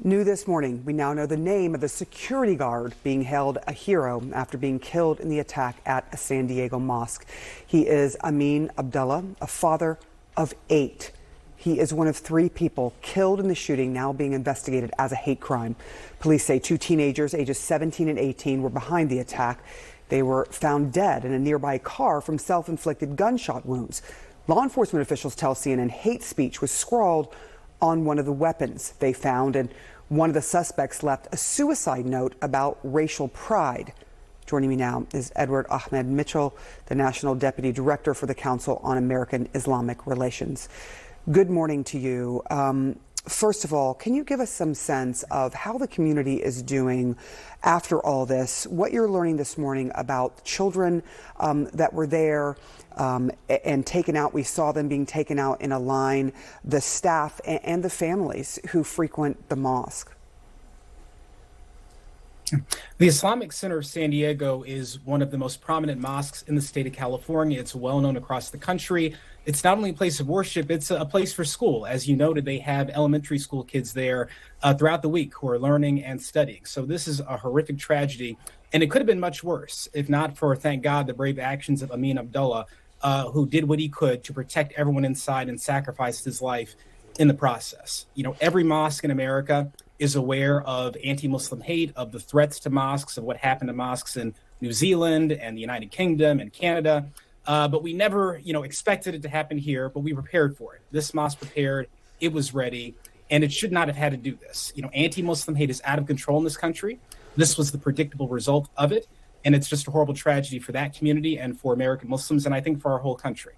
New this morning, we now know the name of the security guard being hailed a hero after being killed in the attack at a San Diego mosque. He is Amin Abdullah, a father of 8. He is one of 3 people killed in the shooting, now being investigated as a hate crime. Police say 2 teenagers, ages 17 and 18, were behind the attack. They were found dead in a nearby car from self-inflicted gunshot wounds. Law enforcement officials tell CNN hate speech was scrawled on one of the weapons they found, and one of the suspects left a suicide note about racial pride. Joining me now is Edward Ahmed Mitchell, the National Deputy Director for the Council on American Islamic Relations. Good morning to you. First of all, can you give us some sense of how the community is doing after all this, what you're learning this morning about children that were there and taken out? We saw them being taken out in a line, the staff and the families who frequent the mosque. The Islamic Center of San Diego is one of the most prominent mosques in the state of California. It's well known across the country. It's not only a place of worship, it's a place for school. As you noted, they have elementary school kids there throughout the week who are learning and studying. So this is a horrific tragedy, and it could have been much worse if not for, thank God, the brave actions of Amin Abdullah, who did what he could to protect everyone inside and sacrificed his life in the process. You know, every mosque in America is aware of anti-Muslim hate, of the threats to mosques, of what happened to mosques in New Zealand and the United Kingdom and Canada. But we never, expected it to happen here, but we prepared for it. This mosque prepared, it was ready, and it should not have had to do this. Anti-Muslim hate is out of control in this country. This was the predictable result of it, and it's just a horrible tragedy for that community and for American Muslims, and I think for our whole country.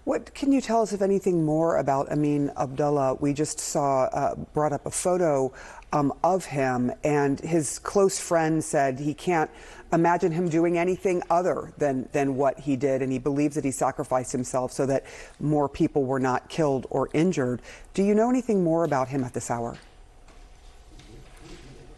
What can you tell us, if anything, more about Amin Abdullah? We just saw, brought up a photo of him, and his close friend said he can't imagine him doing anything other than what he did, and he believes that he sacrificed himself so that more people were not killed or injured. Do you know anything more about him at this hour?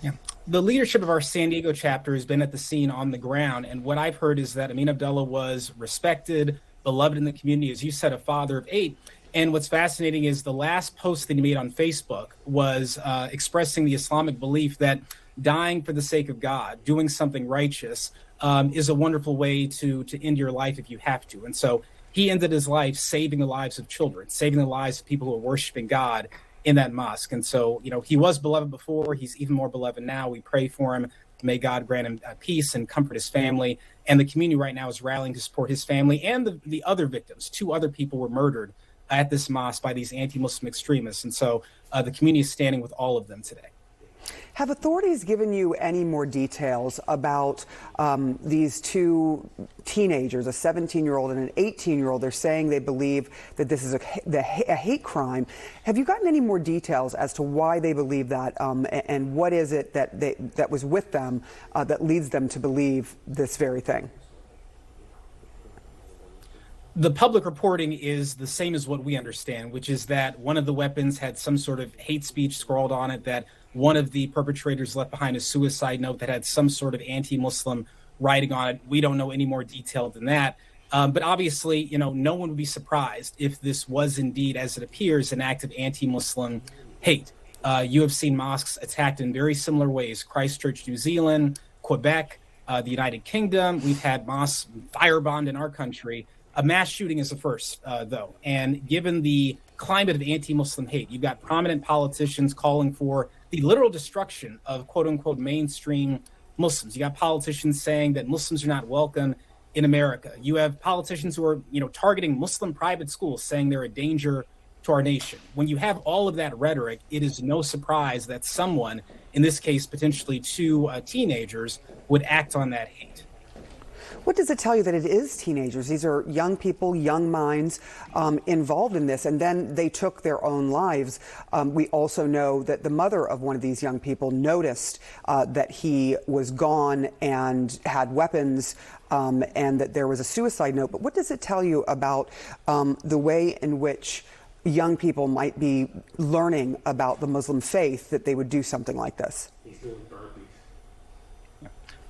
Yeah. The leadership of our San Diego chapter has been at the scene on the ground, and what I've heard is that Amin Abdullah was respected, beloved in the community, as you said, a father of 8. And what's fascinating is the last post that he made on Facebook was expressing the Islamic belief that dying for the sake of God, doing something righteous, is a wonderful way to end your life if you have to. And so he ended his life saving the lives of children, saving the lives of people who are worshiping God in that mosque. And so, he was beloved before. He's even more beloved now. We pray for him. May God grant him peace and comfort his family. And the community right now is rallying to support his family and the other victims. 2 other people were murdered at this mosque by these anti-Muslim extremists. And so the community is standing with all of them today. Have authorities given you any more details about these 2 teenagers, a 17-year-old and an 18-year-old? They're saying they believe that this is a hate crime. Have you gotten any more details as to why they believe that, and what is it that was with them that leads them to believe this very thing? The public reporting is the same as what we understand, which is that one of the weapons had some sort of hate speech scrawled on it, that one of the perpetrators left behind a suicide note that had some sort of anti-Muslim writing on it. We don't know any more detail than that. But obviously, no one would be surprised if this was indeed, as it appears, an act of anti-Muslim hate. You have seen mosques attacked in very similar ways. Christchurch, New Zealand, Quebec, the United Kingdom. We've had mosques firebombed in our country. A mass shooting is the first, though. And given the climate of anti-Muslim hate, you've got prominent politicians calling for the literal destruction of quote-unquote mainstream Muslims. You got politicians saying that Muslims are not welcome in America. You have politicians who are, targeting Muslim private schools, saying they're a danger to our nation. When you have all of that rhetoric, it is no surprise that someone, in this case potentially 2 teenagers, would act on that hate. What does it tell you that it is teenagers? These are young people, young minds involved in this, and then they took their own lives. We also know that the mother of one of these young people noticed that he was gone and had weapons, and that there was a suicide note. But what does it tell you about the way in which young people might be learning about the Muslim faith, that they would do something like this?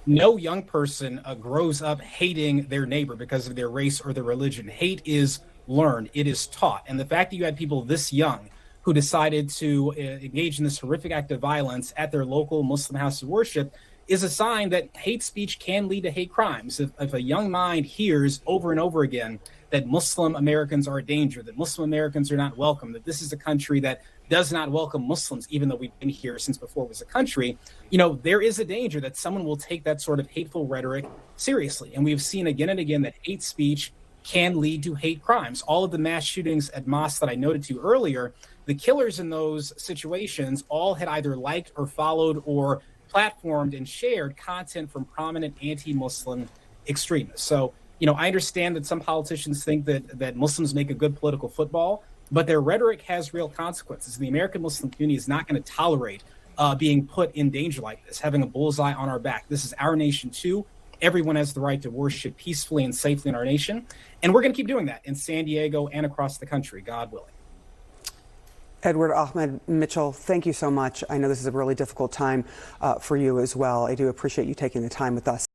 No young person grows up hating their neighbor because of their race or their religion. Hate is learned. It is taught. And the fact that you had people this young who decided to engage in this horrific act of violence at their local Muslim house of worship is a sign that hate speech can lead to hate crimes. If a young mind hears over and over again that Muslim Americans are a danger, that Muslim Americans are not welcome, that this is a country that does not welcome Muslims, even though we've been here since before it was a country, there is a danger that someone will take that sort of hateful rhetoric seriously. And we've seen again and again that hate speech can lead to hate crimes. All of the mass shootings at mosques that I noted to earlier, the killers in those situations all had either liked or followed or platformed and shared content from prominent anti-Muslim extremists. So, I understand that some politicians think that Muslims make a good political football, but their rhetoric has real consequences. The American Muslim community is not going to tolerate being put in danger like this, having a bullseye on our back. This is our nation too. Everyone has the right to worship peacefully and safely in our nation. And we're going to keep doing that in San Diego and across the country, God willing. Edward Ahmed Mitchell, thank you so much. I know this is a really difficult time for you as well. I do appreciate you taking the time with us.